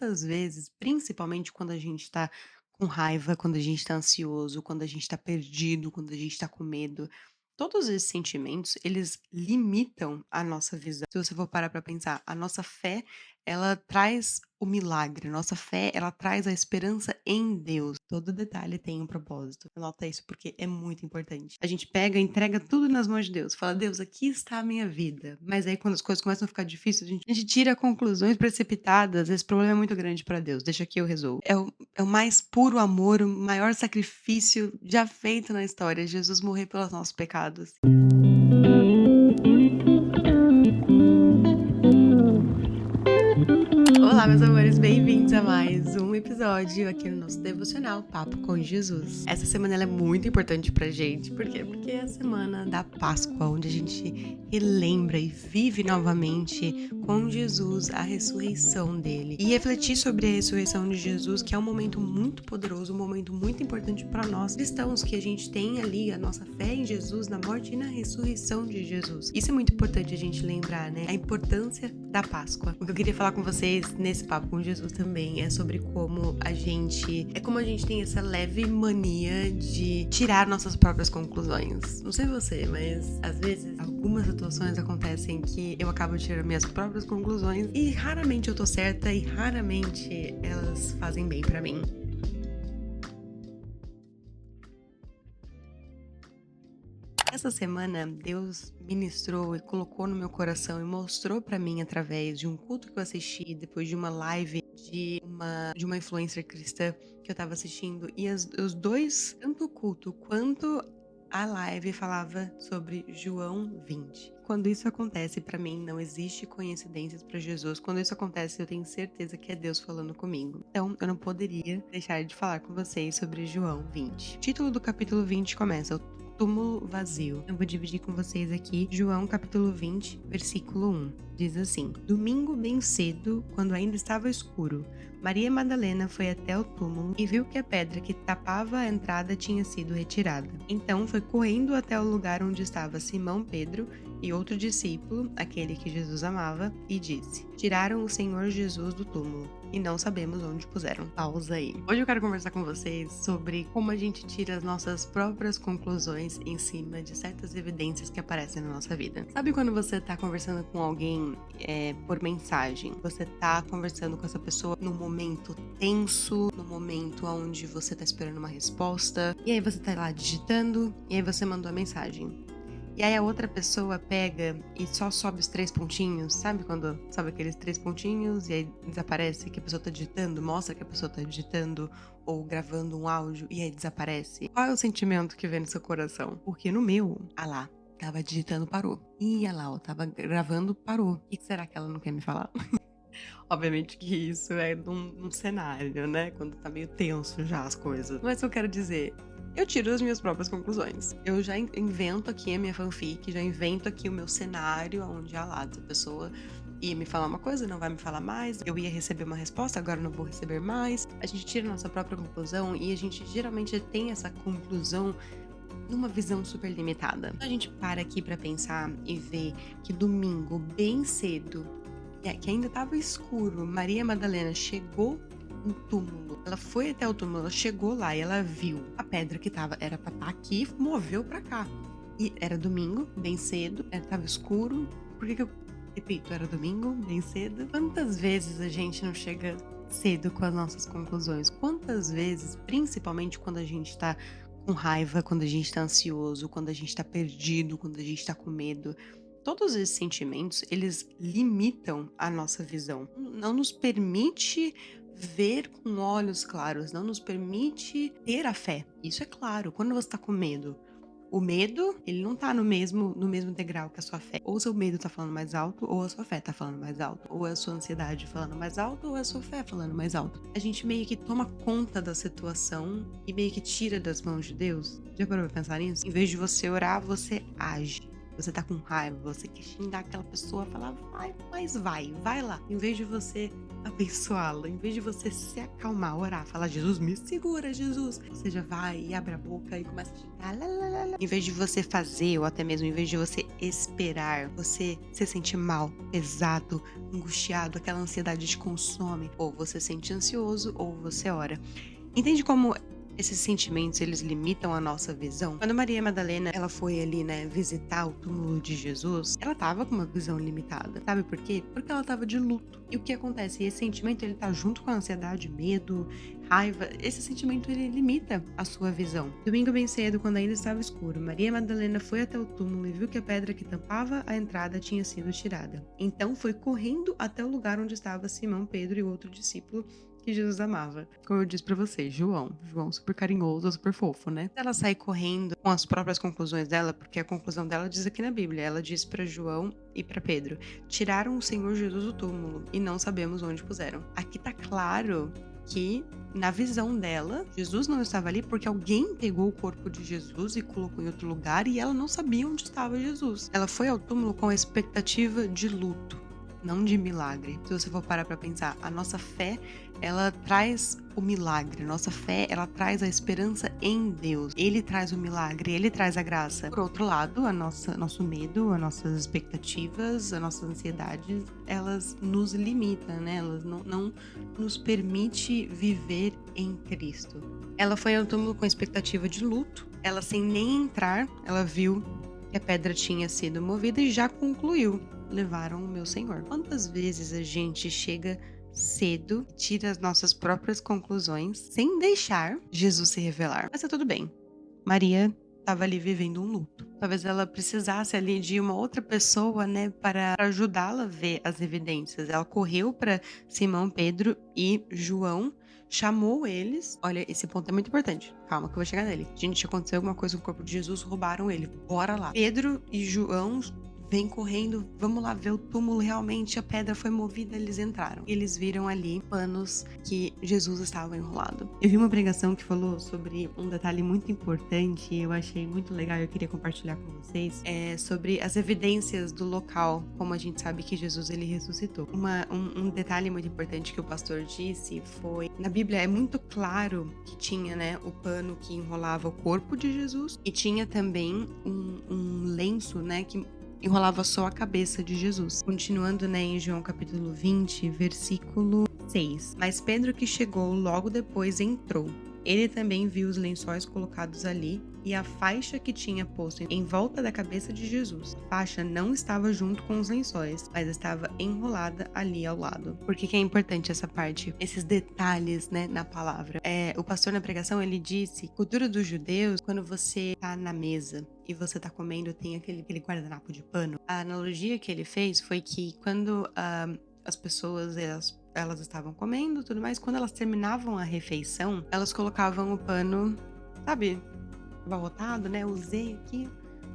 quantas vezes, principalmente quando a gente tá com raiva, quando a gente tá ansioso, quando a gente tá perdido, quando a gente tá com medo, todos esses sentimentos, eles limitam a nossa visão. Se você for parar pra pensar, a nossa fé, ela traz o milagre, a nossa fé, ela traz a esperança em Deus. Todo detalhe tem um propósito. Anota isso porque é muito importante. A gente pega, entrega tudo nas mãos de Deus, fala: "Deus, aqui está a minha vida". Mas aí quando as coisas começam a ficar difíceis, a gente tira conclusões precipitadas, esse problema é muito grande para Deus, deixa que eu resolvo. É o mais puro amor, o maior sacrifício já feito na história, Jesus morrer pelos nossos pecados. Olá, meus amores, bem-vindos a mais um episódio aqui no nosso devocional Papo com Jesus. Essa semana ela é muito importante pra gente, por quê? Porque é a semana da Páscoa, onde a gente relembra e vive novamente com Jesus a ressurreição dele. E refletir sobre a ressurreição de Jesus, que é um momento muito poderoso, um momento muito importante para nós cristãos, que a gente tem ali a nossa fé em Jesus, na morte e na ressurreição de Jesus. Isso é muito importante a gente lembrar, né? A importância da Páscoa. O que eu queria falar com vocês nesse papo com Jesus também é sobre como a gente tem essa leve mania de tirar nossas próprias conclusões. Não sei você, mas às vezes algumas situações acontecem que eu acabo tirando minhas próprias conclusões e raramente eu tô certa e raramente elas fazem bem pra mim. Essa semana, Deus ministrou e colocou no meu coração e mostrou pra mim através de um culto que eu assisti, depois de uma live de uma influencer cristã que eu tava assistindo, e os dois, tanto o culto quanto a live, falava sobre João 20. Quando isso acontece, pra mim, não existe coincidências pra Jesus. Quando isso acontece, eu tenho certeza que é Deus falando comigo. Então, eu não poderia deixar de falar com vocês sobre João 20. O título do capítulo 20 começa: túmulo vazio. Eu vou dividir com vocês aqui João capítulo 20, versículo 1. Diz assim: domingo bem cedo, quando ainda estava escuro, Maria Madalena foi até o túmulo e viu que a pedra que tapava a entrada tinha sido retirada. Então foi correndo até o lugar onde estava Simão Pedro e outro discípulo, aquele que Jesus amava, e disse: tiraram o Senhor Jesus do túmulo e não sabemos onde puseram. Pausa aí. Hoje eu quero conversar com vocês sobre como a gente tira as nossas próprias conclusões em cima de certas evidências que aparecem na nossa vida. Sabe quando você tá conversando com alguém por mensagem? Você tá conversando com essa pessoa num momento tenso, num momento onde você tá esperando uma resposta, e aí você tá lá digitando, e aí você mandou a mensagem. E aí a outra pessoa pega e só sobe os 3 pontinhos, sabe quando sobe aqueles 3 pontinhos e aí desaparece que a pessoa tá digitando, mostra que a pessoa tá digitando ou gravando um áudio e aí desaparece? Qual é o sentimento que vem no seu coração? Porque no meu, lá, tava digitando, parou. E lá, ó, tava gravando, parou. O que será que ela não quer me falar? Obviamente que isso é num cenário, né? Quando tá meio tenso já as coisas. Mas eu quero dizer, eu tiro as minhas próprias conclusões. Eu já invento aqui a minha fanfic, já invento aqui o meu cenário, onde lá essa pessoa ia me falar uma coisa, não vai me falar mais, eu ia receber uma resposta, agora não vou receber mais. A gente tira a nossa própria conclusão e a gente geralmente tem essa conclusão numa visão super limitada. A gente para aqui pra pensar e ver que domingo, bem cedo, que ainda estava escuro, Maria Madalena chegou no túmulo. Ela foi até o túmulo, ela chegou lá e ela viu a pedra que era pra estar aqui, moveu pra cá. E era domingo, bem cedo, tava escuro. Por que eu repito, era domingo, bem cedo? Quantas vezes a gente não chega cedo com as nossas conclusões? Quantas vezes, principalmente quando a gente tá com raiva, quando a gente tá ansioso, quando a gente tá perdido, quando a gente tá com medo, todos esses sentimentos, eles limitam a nossa visão. Não nos permite ver com olhos claros, não nos permite ter a fé. Isso é claro, quando você tá com medo. O medo, ele não tá no mesmo degrau que a sua fé. Ou o seu medo tá falando mais alto, ou a sua fé tá falando mais alto. Ou é a sua ansiedade falando mais alto, ou é a sua fé falando mais alto. A gente meio que toma conta da situação e meio que tira das mãos de Deus. Já parou pra pensar nisso? Em vez de você orar, você age. você tá com raiva, você quer xingar aquela pessoa, falar, vai, mas vai lá. Em vez de você abençoá-la, em vez de você se acalmar, orar, falar, Jesus, me segura, Jesus. Você já vai e abre a boca e começa a xingar, lá, lá, lá, lá. Em vez de você fazer, ou até mesmo em vez de você esperar, você se sente mal, pesado, angustiado, aquela ansiedade te consome. Ou você se sente ansioso, ou você ora. Entende como esses sentimentos, eles limitam a nossa visão? Quando Maria Madalena, ela foi ali, né, visitar o túmulo de Jesus, ela tava com uma visão limitada. Sabe por quê? Porque ela tava de luto. E o que acontece? Esse sentimento, ele tá junto com a ansiedade, medo, raiva. Esse sentimento, ele limita a sua visão. Domingo bem cedo, quando ainda estava escuro, Maria Madalena foi até o túmulo e viu que a pedra que tampava a entrada tinha sido tirada. Então foi correndo até o lugar onde estava Simão, Pedro e outro discípulo que Jesus amava. Como eu disse pra vocês, João super carinhoso, super fofo, né? Ela sai correndo com as próprias conclusões dela, porque a conclusão dela diz aqui na Bíblia. Ela diz pra João e pra Pedro: tiraram o Senhor Jesus do túmulo e não sabemos onde puseram. Aqui tá claro que, na visão dela, Jesus não estava ali porque alguém pegou o corpo de Jesus e colocou em outro lugar e ela não sabia onde estava Jesus. Ela foi ao túmulo com a expectativa de luto, não de milagre. Se você for parar pra pensar, a nossa fé, ela traz o milagre. A nossa fé, ela traz a esperança em Deus. Ele traz o milagre, ele traz a graça. Por outro lado, nosso medo, as nossas expectativas, as nossas ansiedades, elas nos limitam, né? Elas não nos permitem viver em Cristo. Ela foi ao túmulo com expectativa de luto. Ela, sem nem entrar, ela viu que a pedra tinha sido movida e já concluiu: levaram o meu Senhor. Quantas vezes a gente chega cedo, tira as nossas próprias conclusões, sem deixar Jesus se revelar? Mas tá tudo bem. Maria estava ali vivendo um luto. Talvez ela precisasse ali de uma outra pessoa, né, para ajudá-la a ver as evidências. Ela correu para Simão, Pedro e João, chamou eles. Olha, esse ponto é muito importante. Calma que eu vou chegar nele. Gente, aconteceu alguma coisa com o corpo de Jesus, roubaram ele. Bora lá. Pedro e João vem correndo, vamos lá ver o túmulo, realmente a pedra foi movida, eles entraram. Eles viram ali panos que Jesus estava enrolado. Eu vi uma pregação que falou sobre um detalhe muito importante, eu achei muito legal, eu queria compartilhar com vocês, sobre as evidências do local, como a gente sabe que Jesus, ele ressuscitou. Um detalhe muito importante que o pastor disse foi, na Bíblia é muito claro que tinha, né, o pano que enrolava o corpo de Jesus e tinha também um lenço, né, que enrolava só a cabeça de Jesus. Continuando, né, em João capítulo 20, versículo 6. Mas Pedro, que chegou logo depois, entrou. Ele também viu os lençóis colocados ali e a faixa que tinha posto em volta da cabeça de Jesus. A faixa não estava junto com os lençóis, mas estava enrolada ali ao lado. Por que é importante essa parte? Esses detalhes, né, na palavra. O pastor na pregação, ele disse, cultura dos judeus, quando você tá na mesa e você tá comendo, tem aquele guardanapo de pano. A analogia que ele fez foi que quando as pessoas, elas estavam comendo e tudo mais, quando elas terminavam a refeição, elas colocavam o pano, sabe, abarrotado, né? Usei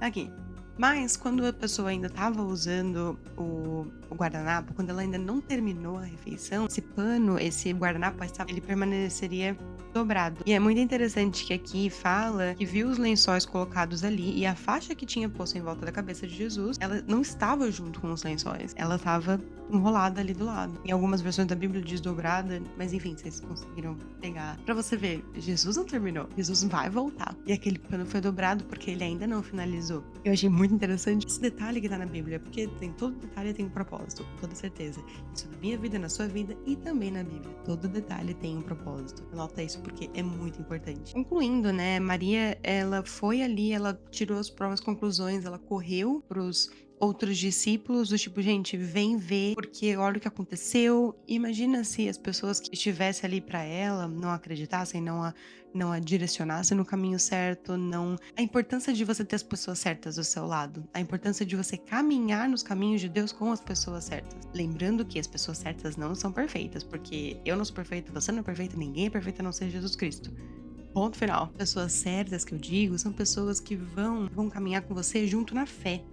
aqui. Mas quando a pessoa ainda estava usando o guardanapo, quando ela ainda não terminou a refeição, esse pano, esse guardanapo, ele permaneceria dobrado. E é muito interessante que aqui fala que viu os lençóis colocados ali e a faixa que tinha posto em volta da cabeça de Jesus, ela não estava junto com os lençóis. Ela estava enrolada ali do lado. Em algumas versões da Bíblia diz dobrada, mas enfim, vocês conseguiram pegar. Pra você ver, Jesus não terminou. Jesus vai voltar. E aquele pano foi dobrado porque ele ainda não finalizou. Eu achei muito interessante esse detalhe que tá na Bíblia, porque todo detalhe tem um propósito, com toda certeza. Isso na minha vida, na sua vida e também na Bíblia. Todo detalhe tem um propósito. Anota isso porque é muito importante. Concluindo, né, Maria, ela foi ali, ela tirou as próprias conclusões, ela correu pros outros discípulos, do tipo, gente, vem ver, porque olha o que aconteceu. Imagina se as pessoas que estivessem ali pra ela não acreditassem, não a direcionassem no caminho certo, a importância de você ter as pessoas certas do seu lado, a importância de você caminhar nos caminhos de Deus com as pessoas certas. Lembrando que as pessoas certas não são perfeitas, porque eu não sou perfeita, você não é perfeita, ninguém é perfeito a não ser Jesus Cristo. Ponto final. Pessoas certas que eu digo são pessoas que vão caminhar com você junto na fé.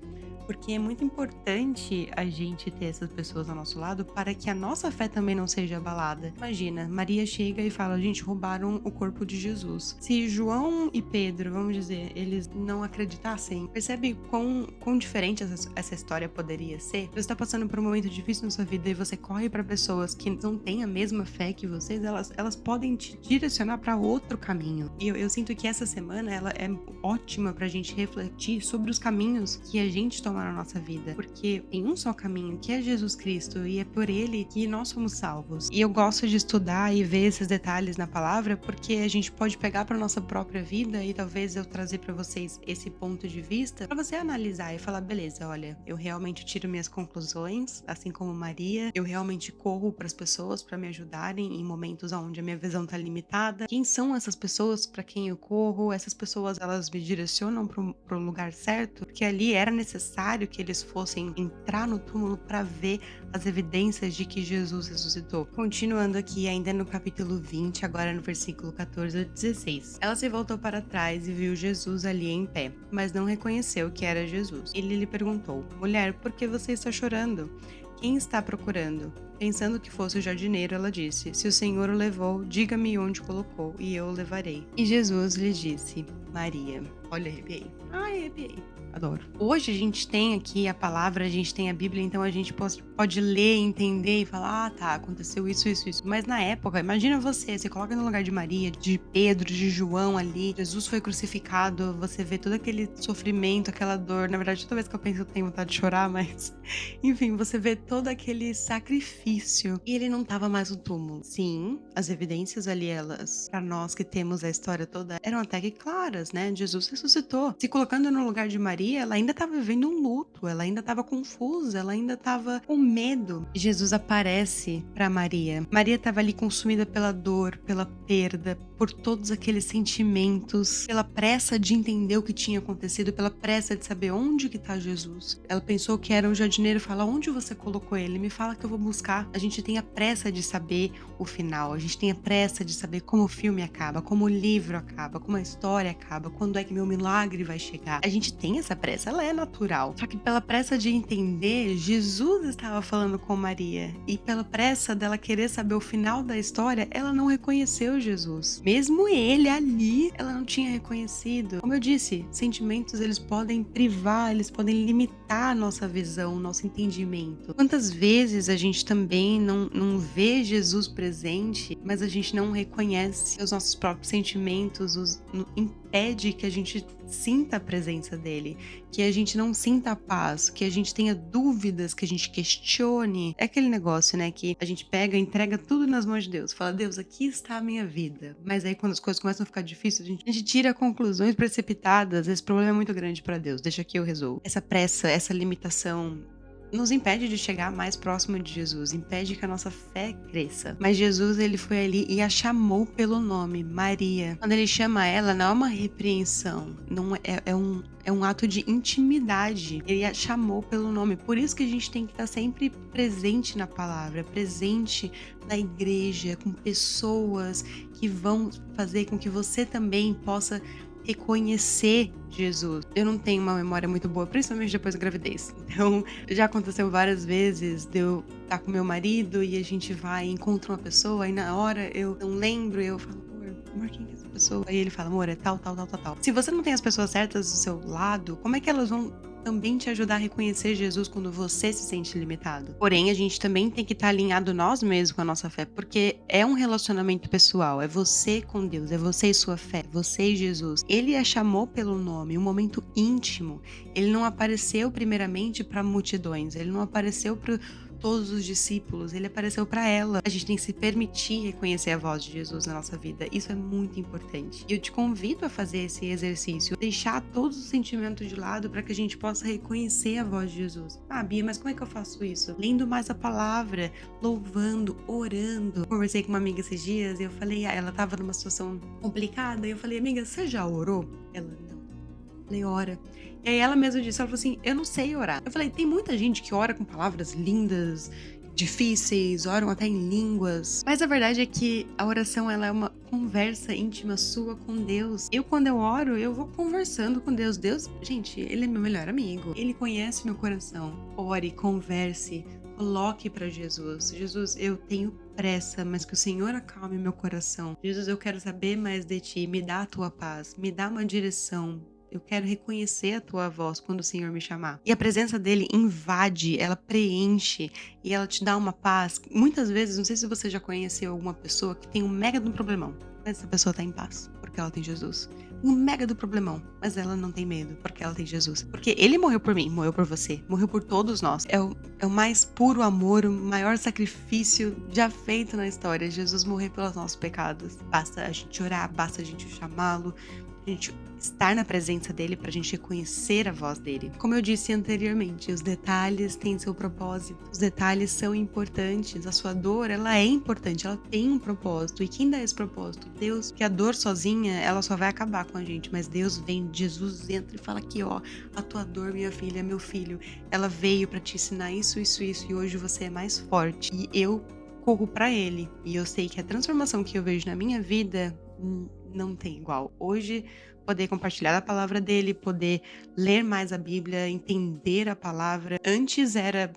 Porque é muito importante a gente ter essas pessoas ao nosso lado para que a nossa fé também não seja abalada. Imagina, Maria chega e fala: gente, roubaram o corpo de Jesus. Se João e Pedro, vamos dizer, eles não acreditassem, percebe quão diferente essa história poderia ser? Você está passando por um momento difícil na sua vida e você corre para pessoas que não têm a mesma fé que vocês, elas podem te direcionar para outro caminho. E eu sinto que essa semana ela é ótima pra gente refletir sobre os caminhos que a gente toma na nossa vida, porque tem um só caminho, que é Jesus Cristo, e é por ele que nós somos salvos. E eu gosto de estudar e ver esses detalhes na palavra, porque a gente pode pegar para nossa própria vida e talvez eu trazer para vocês esse ponto de vista, para você analisar e falar: beleza, olha, eu realmente tiro minhas conclusões, assim como Maria, eu realmente corro para as pessoas para me ajudarem em momentos onde a minha visão tá limitada. Quem são essas pessoas para quem eu corro? Essas pessoas, elas me direcionam pro lugar certo? Porque ali era necessário que eles fossem entrar no túmulo para ver as evidências de que Jesus ressuscitou. Continuando aqui, ainda no capítulo 20, agora no versículo 14 a 16. Ela se voltou para trás e viu Jesus ali em pé, mas não reconheceu que era Jesus. Ele lhe perguntou: mulher, por que você está chorando? Quem está procurando? Pensando que fosse o jardineiro, ela disse: se o Senhor o levou, diga-me onde colocou e eu o levarei. E Jesus lhe disse: Maria. Olha, arrepiei. Ai, arrepiei. Adoro. Hoje a gente tem aqui a palavra, a gente tem a Bíblia, então a gente pode ler, entender e falar: ah, tá, aconteceu isso. Mas na época, imagina você coloca no lugar de Maria, de Pedro, de João ali, Jesus foi crucificado, você vê todo aquele sofrimento, aquela dor. Na verdade, toda vez que eu penso eu tenho vontade de chorar, mas enfim, você vê todo aquele sacrifício e ele não tava mais no túmulo. Sim, as evidências ali, elas, pra nós que temos a história toda, eram até que claras, né? Jesus ressuscitou. Se colocando no lugar de Maria, ela ainda estava vivendo um luto, ela ainda estava confusa, ela ainda estava com medo. Jesus aparece para Maria. Maria estava ali consumida pela dor, pela perda, por todos aqueles sentimentos, pela pressa de entender o que tinha acontecido, pela pressa de saber onde que está Jesus. Ela pensou que era o jardineiro. Fala: onde você colocou ele? Me fala que eu vou buscar. A gente tem a pressa de saber o final, a gente tem a pressa de saber como o filme acaba, como o livro acaba, como a história acaba, quando é que meu milagre vai chegar. A gente tem essa pressa, ela é natural. Só que pela pressa de entender, Jesus estava falando com Maria. E pela pressa dela querer saber o final da história, ela não reconheceu Jesus. Mesmo ele ali, ela não tinha reconhecido. Como eu disse, sentimentos, eles podem privar, eles podem limitar a nossa visão, nosso entendimento. Quantas vezes a gente também não vê Jesus presente, mas a gente não reconhece os nossos próprios sentimentos, impede que a gente sinta a presença dele, que a gente não sinta a paz, que a gente tenha dúvidas, que a gente questione. É aquele negócio, né, que a gente pega, entrega tudo nas mãos de Deus, fala: Deus, aqui está a minha vida. Mas aí quando as coisas começam a ficar difíceis, a gente tira conclusões precipitadas. Esse problema é muito grande para Deus, deixa que eu resolvo. Essa pressa, essa limitação nos impede de chegar mais próximo de Jesus, impede que a nossa fé cresça. Mas Jesus, ele foi ali e a chamou pelo nome, Maria. Quando ele chama ela, não é uma repreensão, não é um ato de intimidade. Ele a chamou pelo nome. Por isso que a gente tem que estar sempre presente na palavra, presente na igreja, com pessoas que vão fazer com que você também possa reconhecer Jesus. Eu não tenho uma memória muito boa, principalmente depois da gravidez. Então, já aconteceu várias vezes de eu estar com meu marido e a gente vai e encontra uma pessoa e na hora eu não lembro e eu falo: amor, quem é essa pessoa? Aí ele fala: amor, é tal. Se você não tem as pessoas certas do seu lado, como é que elas vão também te ajudar a reconhecer Jesus quando você se sente limitado? Porém, a gente também tem que estar alinhado nós mesmos com a nossa fé, porque é um relacionamento pessoal, é você com Deus, é você e sua fé, você e Jesus. Ele a chamou pelo nome, um momento íntimo. Ele não apareceu primeiramente para multidões, ele não apareceu para todos os discípulos, ele apareceu para ela. A gente tem que se permitir reconhecer a voz de Jesus na nossa vida. Isso é muito importante. E eu te convido a fazer esse exercício, deixar todos os sentimentos de lado para que a gente possa reconhecer a voz de Jesus. Ah, Bia, mas como é que eu faço isso? Lendo mais a palavra, louvando, orando. Conversei com uma amiga esses dias e eu falei: ela tava numa situação complicada, e eu falei: amiga, você já orou? Ela: não. Falei: ora. E aí ela mesma disse, ela falou assim: eu não sei orar. Eu falei: tem muita gente que ora com palavras lindas, difíceis, oram até em línguas. Mas a verdade é que a oração, ela é uma conversa íntima sua com Deus. Quando eu oro, eu vou conversando com Deus. Deus, gente, ele é meu melhor amigo. Ele conhece meu coração. Ore, converse, coloque para Jesus. Jesus, eu tenho pressa, mas que o Senhor acalme meu coração. Jesus, eu quero saber mais de ti. Me dá a tua paz, me dá uma direção. Eu quero reconhecer a tua voz quando o Senhor me chamar. E a presença dele invade, ela preenche e ela te dá uma paz. Muitas vezes, não sei se você já conheceu alguma pessoa que tem um mega de um problemão, mas essa pessoa tá em paz, porque ela tem Jesus. Tem um mega do problemão, mas ela não tem medo, porque ela tem Jesus. Porque ele morreu por mim, morreu por você, morreu por todos nós. É o mais puro amor, o maior sacrifício já feito na história. Jesus morreu pelos nossos pecados. Basta a gente orar, basta a gente chamá-lo, a gente estar na presença dele pra gente reconhecer a voz dele. Como eu disse anteriormente, os detalhes têm seu propósito. Os detalhes são importantes. A sua dor, ela é importante, ela tem um propósito. E quem dá esse propósito? Deus. Que a dor sozinha, ela só vai acabar com a gente, mas Deus vem, Jesus entra e fala aqui, ó, a tua dor, minha filha, meu filho, ela veio pra te ensinar isso, e hoje você é mais forte. E eu corro pra ele. E eu sei que a transformação que eu vejo na minha vida não tem igual. Hoje, poder compartilhar a palavra dele, poder ler mais a Bíblia, entender a palavra. Antes era,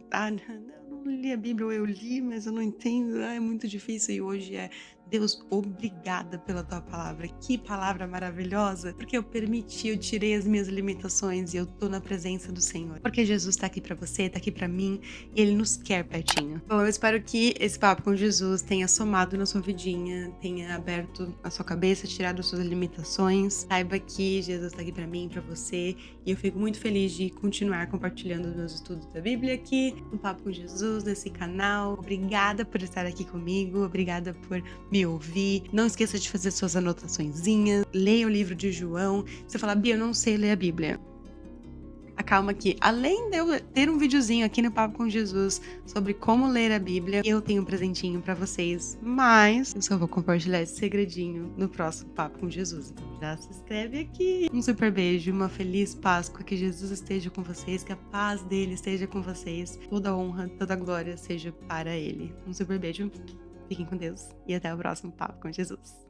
eu não li a Bíblia, ou eu li, mas eu não entendo, é muito difícil. E hoje é, Deus, obrigada pela tua palavra. Que palavra maravilhosa, porque eu permiti, eu tirei as minhas limitações e eu tô na presença do Senhor. Porque Jesus tá aqui pra você, tá aqui pra mim e ele nos quer pertinho. Bom, eu espero que esse papo com Jesus tenha somado na sua vidinha, tenha aberto a sua cabeça, tirado as suas limitações. Saiba que Jesus tá aqui pra mim, pra você, e eu fico muito feliz de continuar compartilhando os meus estudos da Bíblia aqui no Papo com Jesus, nesse canal. Obrigada por estar aqui comigo, obrigada por me ouvir. Não esqueça de fazer suas anotaçõezinhas. Leia o livro de João. Você fala, Bia, eu não sei ler a Bíblia. Acalma que, além de eu ter um videozinho aqui no Papo com Jesus sobre como ler a Bíblia, eu tenho um presentinho pra vocês, mas eu só vou compartilhar esse segredinho no próximo Papo com Jesus. Então já se inscreve aqui. Um super beijo, uma feliz Páscoa, que Jesus esteja com vocês, que a paz dele esteja com vocês, toda a honra, toda a glória seja para ele. Um super beijo, fiquem com Deus e até o próximo Papo com Jesus.